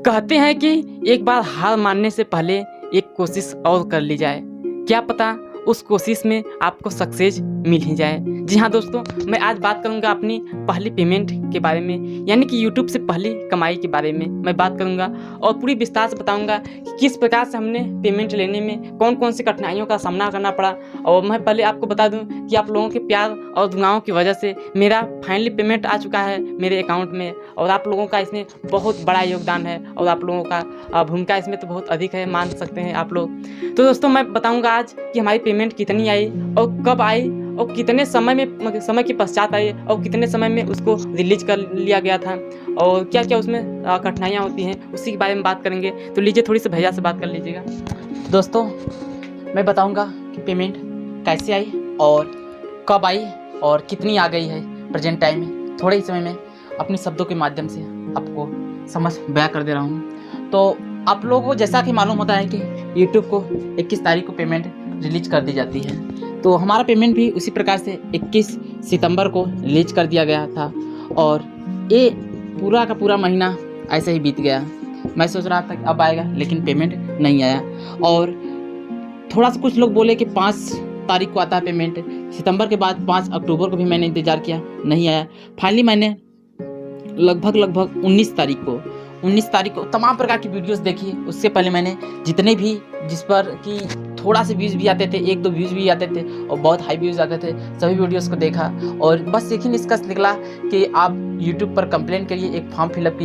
कहते हैं कि एक बार हार मानने से पहले एक कोशिश और कर ली जाए, क्या पता उस कोशिश में आपको सक्सेस मिल ही जाए। जी हाँ दोस्तों, मैं आज बात करूंगा अपनी पहली पेमेंट के बारे में, यानी कि यूट्यूब से पहली कमाई के बारे में मैं बात करूंगा और पूरी विस्तार से बताऊंगा कि किस प्रकार से हमने पेमेंट लेने में कौन कौन सी कठिनाइयों का सामना करना पड़ा। और मैं पहले आपको बता दूं कि आप लोगों के प्यार और दुआओं की वजह से मेरा फाइनली पेमेंट आ चुका है मेरे अकाउंट में, और आप लोगों का इसमें बहुत बड़ा योगदान है और आप लोगों का भूमिका इसमें तो बहुत अधिक है, मान सकते हैं आप लोग। तो दोस्तों मैं बताऊँगा आज कि हमारी पेमेंट कितनी आई और कब आई और कितने समय के पश्चात आई और कितने समय में उसको रिलीज कर लिया गया था और क्या क्या उसमें कठिनाइयाँ होती हैं, उसी के बारे में बात करेंगे। तो लीजिए थोड़ी सी भैया से बात कर लीजिएगा। दोस्तों मैं बताऊंगा कि पेमेंट कैसे आई और कब आई और कितनी आ गई है प्रेजेंट टाइम में, थोड़े ही समय में अपने शब्दों के माध्यम से आपको समझ बयां कर दे रहा हूँ। तो आप लोगों को जैसा कि मालूम होता है कि यूट्यूब को 21 तारीख को पेमेंट रिलीज कर दी जाती है, तो हमारा पेमेंट भी उसी प्रकार से 21 सितंबर को रिलीज कर दिया गया था और ये पूरा का पूरा महीना ऐसे ही बीत गया। मैं सोच रहा था कि अब आएगा, लेकिन पेमेंट नहीं आया। और थोड़ा सा कुछ लोग बोले कि 5 तारीख को आता है पेमेंट, सितंबर के बाद 5 अक्टूबर को भी मैंने इंतज़ार किया, नहीं आया। फाइनली मैंने लगभग 19 तारीख को तमाम प्रकार की वीडियोस देखी। उससे पहले मैंने जितने भी जिस पर कि थोड़ा से व्यूज़ भी आते थे, 1-2 व्यूज़ भी आते थे और बहुत हाई व्यूज़ आते थे, सभी वीडियोस को देखा और बस एक ही निष्कर्ष निकला कि आप यूट्यूब पर कंप्लेन करिए। एक फॉर्म फिलअप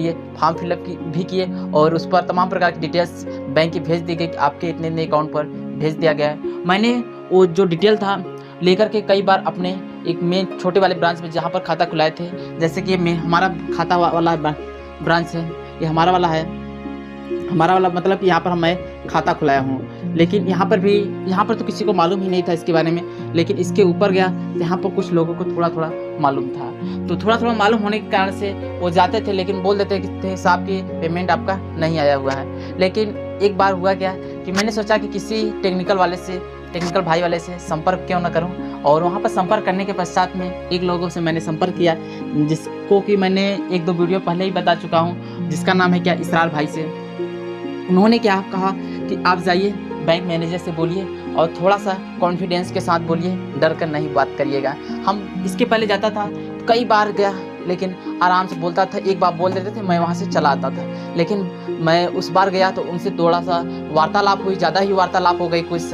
भी किए और उस पर तमाम प्रकार की डिटेल्स बैंक की भेज दी गई कि आपके इतने अकाउंट पर भेज दिया गया है। मैंने वो जो डिटेल था लेकर के कई बार अपने एक में छोटे वाले ब्रांच में जहाँ पर खाता खुलाए थे, जैसे कि हमारा खाता वाला ब्रांच है, ये हमारा वाला मतलब कि यहाँ पर मैं खाता खुलाया हूँ। लेकिन यहाँ पर तो किसी को मालूम ही नहीं था इसके बारे में, लेकिन इसके ऊपर गया यहाँ पर कुछ लोगों को थोड़ा मालूम था। तो थोड़ा मालूम होने के कारण से वो जाते थे, लेकिन बोल देते थे साहब की पेमेंट आपका नहीं आया हुआ है। लेकिन एक बार हुआ क्या कि मैंने सोचा कि किसी टेक्निकल भाई वाले से संपर्क क्यों ना करूं, और वहां पर संपर्क करने के पश्चात में एक लोगों से मैंने संपर्क किया, जिसको कि मैंने 1-2 वीडियो पहले ही बता चुका हूं, जिसका नाम है क्या इसरार भाई से। उन्होंने क्या कहा कि आप जाइए बैंक मैनेजर से बोलिए और थोड़ा सा कॉन्फिडेंस के साथ बोलिए, डर कर नहीं बात करिएगा। हम इसके पहले जाता था, कई बार गया, लेकिन आराम से बोलता था, एक बार बोल देते थे, मैं वहाँ से चला आता था। लेकिन मैं उस बार गया तो उनसे थोड़ा सा वार्तालाप हुई, ज़्यादा ही वार्तालाप हो गई, कुछ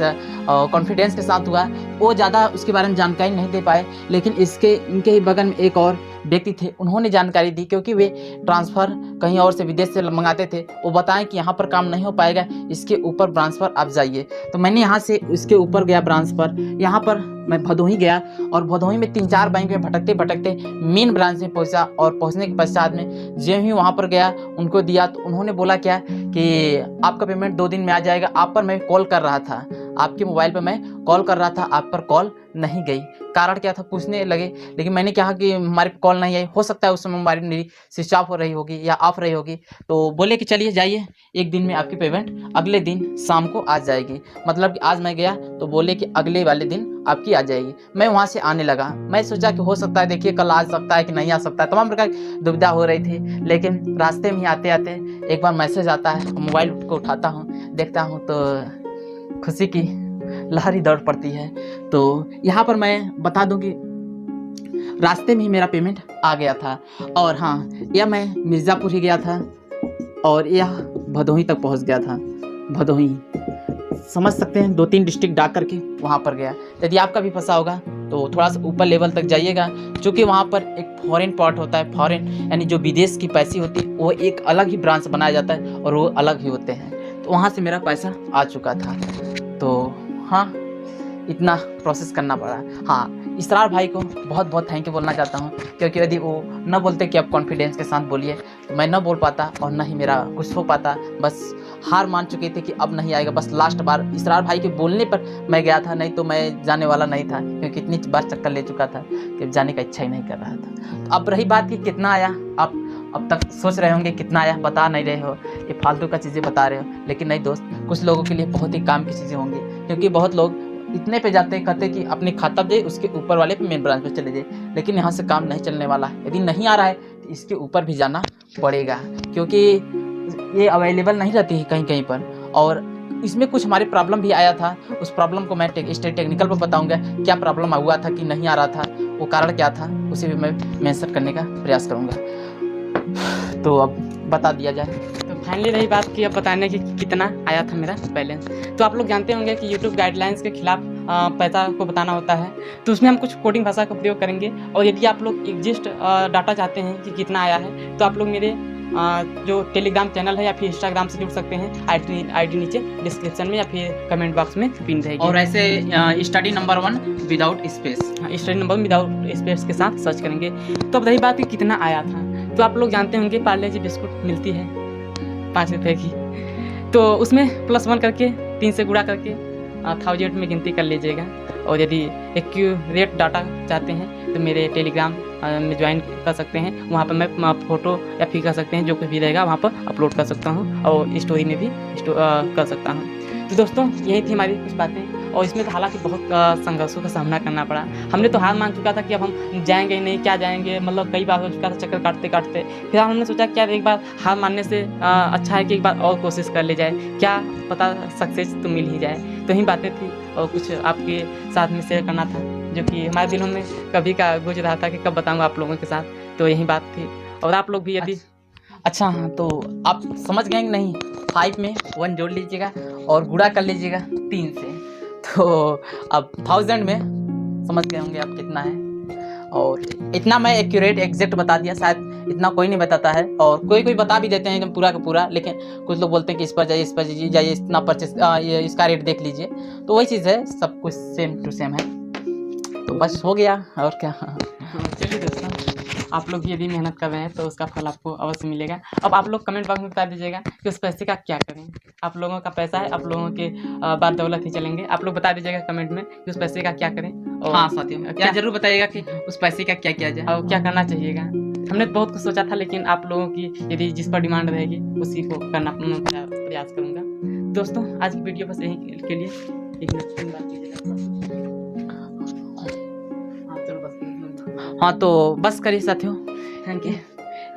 कॉन्फिडेंस के साथ हुआ। वो ज़्यादा उसके बारे में जानकारी नहीं दे पाए, लेकिन इनके ही बगल में एक और व्यक्ति थे, उन्होंने जानकारी दी, क्योंकि वे ट्रांसफ़र कहीं और से विदेश से मंगाते थे। वो बताएं कि यहाँ पर काम नहीं हो पाएगा, इसके ऊपर ब्रांच पर आप जाइए। तो मैंने यहाँ से इसके ऊपर गया ब्रांच पर। यहाँ पर मैं भदोही गया और भदोही में 3-4 बैंक में भटकते मेन ब्रांच में पहुँचा, और पहुँचने के पश्चात में जो ही वहाँ पर गया उनको दिया, तो उन्होंने बोला क्या कि आपका पेमेंट 2 दिन में आ जाएगा। आप पर मैं कॉल कर रहा था, आपके मोबाइल पर मैं कॉल कर रहा था, आप पर कॉल नहीं गई। कारण क्या था पूछने लगे, लेकिन मैंने कहा कि हमारे कॉल नहीं आई, हो सकता है उस समय हमारी मेरी स्विच ऑफ हो रही होगी या ऑफ रही होगी। तो बोले कि चलिए जाइए, 1 दिन में आपकी पेमेंट अगले दिन शाम को आ जाएगी। मतलब कि आज मैं गया तो बोले कि अगले वाले दिन आपकी आ जाएगी। मैं वहाँ से आने लगा, मैं सोचा कि हो सकता है, देखिए कल आ सकता है कि नहीं आ सकता है, तमाम प्रकार की दुविधा हो रही थी। लेकिन रास्ते में ही आते आते एक बार मैसेज आता है, मोबाइल को उठाता हूँ, देखता हूँ तो खुशी की लहर ही दौड़ पड़ती है। तो यहाँ पर मैं बता दूं कि रास्ते में ही मेरा पेमेंट आ गया था। और हाँ, यह मैं मिर्ज़ापुर ही गया था और यह भदोही तक पहुँच गया था। भदोही समझ सकते हैं, 2-3 डिस्ट्रिक्ट डाक करके वहाँ पर गया। यदि आपका भी फंसा होगा तो थोड़ा सा ऊपर लेवल तक जाइएगा, क्योंकि वहाँ पर एक फॉरेन पॉट होता है। फॉरेन यानी जो विदेश की पैसे होती है, वो एक अलग ही ब्रांच बनाया जाता है और वो अलग ही होते हैं। तो वहाँ से मेरा पैसा आ चुका था। तो हाँ, इतना प्रोसेस करना पड़ा। हाँ, इसरार भाई को बहुत थैंक यू बोलना चाहता हूँ, क्योंकि यदि वो न बोलते कि आप कॉन्फिडेंस के साथ बोलिए, तो मैं न बोल पाता और न ही मेरा कुछ हो पाता। बस हार मान चुके थे कि अब नहीं आएगा। बस लास्ट बार इसरार भाई के बोलने पर मैं गया था, नहीं तो मैं जाने वाला नहीं था, क्योंकि इतनी बार चक्कर ले चुका था कि जाने का इच्छा ही नहीं कर रहा था। तो अब रही बात कि कितना आया, आप अब तक सोच रहे होंगे कितना आया, बता नहीं रहे हो, ये फालतू का चीज़ें बता रहे हो। लेकिन नहीं दोस्त, कुछ लोगों के लिए बहुत ही काम की चीज़ें होंगी, क्योंकि बहुत लोग इतने पे जाते हैं, कहते हैं कि अपने खाता पे उसके ऊपर वाले पे मेन ब्रांच पे चले जाए, लेकिन यहाँ से काम नहीं चलने वाला है। यदि नहीं आ रहा है तो इसके ऊपर भी जाना पड़ेगा, क्योंकि ये अवेलेबल नहीं रहती है कहीं कहीं पर। और इसमें कुछ हमारी प्रॉब्लम भी आया था, उस प्रॉब्लम को मैं टेक्निकल पर बताऊंगा, क्या प्रॉब्लम हुआ था कि नहीं आ रहा था, वो कारण क्या था, उसे भी मैं मेंशन करने का प्रयास करूंगा। तो अब बता दिया जाए। तो फाइनली रही बात कि अब बताने की कितना आया था मेरा बैलेंस। तो आप लोग जानते होंगे कि यूट्यूब गाइडलाइंस के खिलाफ पैसा को बताना होता है, तो उसमें हम कुछ कोडिंग भाषा का प्रयोग करेंगे। और यदि आप लोग एग्जिस्ट डाटा चाहते हैं कि कितना आया है, तो आप लोग मेरे जो टेलीग्राम चैनल है या फिर इंस्टाग्राम से जुड़ सकते हैं। आईडी नीचे डिस्क्रिप्शन में या फिर कमेंट बॉक्स में पिन रहेगी। और ऐसे study number 1 without space, study number without space के साथ सर्च करेंगे। तो अब रही बात कि कितना आया था, तो आप लोग जानते होंगे पार्ले जी बिस्कुट मिलती है 5 रुपये की, तो उसमें +1 करके 3 से गुणा करके 1000 में गिनती कर लीजिएगा। और यदि एक्यूरेट डाटा चाहते हैं तो मेरे टेलीग्राम में ज्वाइन कर सकते हैं। वहाँ पर मैं फ़ोटो या फिर कर सकते हैं, जो कुछ भी रहेगा वहाँ पर अपलोड कर सकता हूँ और स्टोरी में भी कर सकता हूँ। तो दोस्तों यही थी हमारी कुछ बातें। और इसमें तो हालांकि बहुत संघर्षों का सामना करना पड़ा। हमने तो हार मान चुका था कि अब हम जाएंगे ही नहीं, क्या जाएंगे, मतलब कई बार हो चुका था चक्कर काटते काटते। फिर हमने सोचा कि यार एक बार हार मानने से अच्छा है कि एक बार और कोशिश कर ली जाए, क्या पता सक्सेस तो मिल ही जाए। तो यही बातें थी और कुछ आपके साथ में शेयर करना था, जो कि हमारे दिलों में कभी का गुजर रहा था कि कब बताऊँगा आप लोगों के साथ। तो यही बात थी। और आप लोग भी यदि अच्छा हाँ, तो आप समझ गए कि नहीं, 5 में 1 जोड़ लीजिएगा और गुणा कर लीजिएगा 3 से, तो अब 1000 में समझ गए होंगे आप कितना है। और इतना मैं एक्यूरेट एग्जैक्ट बता दिया, शायद इतना कोई नहीं बताता है। और कोई बता भी देते हैं एकदम पूरा का पूरा, लेकिन कुछ लोग बोलते हैं कि इस पर जाइए, इस पर जाइए, इतना परचेस, ये इसका रेट देख लीजिए। तो वही चीज़ है, सब कुछ सेम टू सेम है। तो बस हो गया और क्या। चलिए दोस्तों, आप लोग यदि मेहनत कर रहे हैं तो उसका फल आपको अवश्य मिलेगा। अब आप लोग कमेंट बॉक्स में बता दीजिएगा कि उस पैसे का क्या करें। आप लोगों का पैसा है, आप लोगों के बाद दौलत ही चलेंगे। आप लोग बता दीजिएगा कमेंट में कि उस पैसे का क्या करें। और हाँ साथियों, क्या जरूर बताइएगा कि उस पैसे का क्या किया जाए और क्या करना चाहिएगा। हमने तो बहुत कुछ सोचा था, लेकिन आप लोगों की यदि जिस पर डिमांड रहेगी उसी को करना प्रयास करूँगा। दोस्तों आज की वीडियो बस यहीं के लिए। एक मिनट बात कीजिएगा। हाँ तो बस करिए साथियों, थैंक यू।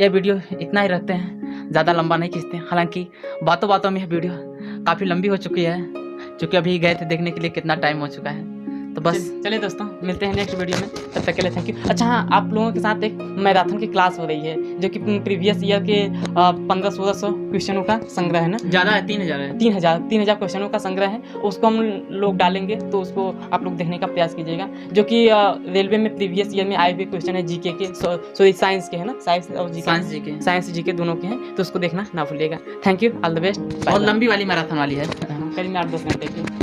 यह वीडियो इतना ही रखते हैं, ज़्यादा लंबा नहीं खींचते हैं। हालांकि बातों बातों में यह वीडियो काफ़ी लंबी हो चुकी है, क्योंकि अभी गए थे देखने के लिए कितना टाइम हो चुका है। तो बस चलिए दोस्तों, मिलते हैं नेक्स्ट वीडियो में, तब तक के लिए थैंक यू। अच्छा हाँ, आप लोगों के साथ एक मैराथन की क्लास हो रही है, जो कि प्रीवियस ईयर के 1500-1600 क्वेश्चनों का संग्रह है ना, ज़्यादा है, 3000 है, 3000 क्वेश्चनों का संग्रह है। उसको हम लोग डालेंगे, तो उसको आप लोग देखने का प्रयास कीजिएगा, जो कि रेलवे में प्रीवियस ईयर में आए हुए क्वेश्चन है, जीके के, सॉरी साइंस के है ना, साइंस और जीके, साइंस जीके दोनों के हैं। तो उसको देखना ना भूलिएगा। Thank you, all the best. बहुत लंबी वाली मैराथन वाली है, करीब 8-10 घंटे की।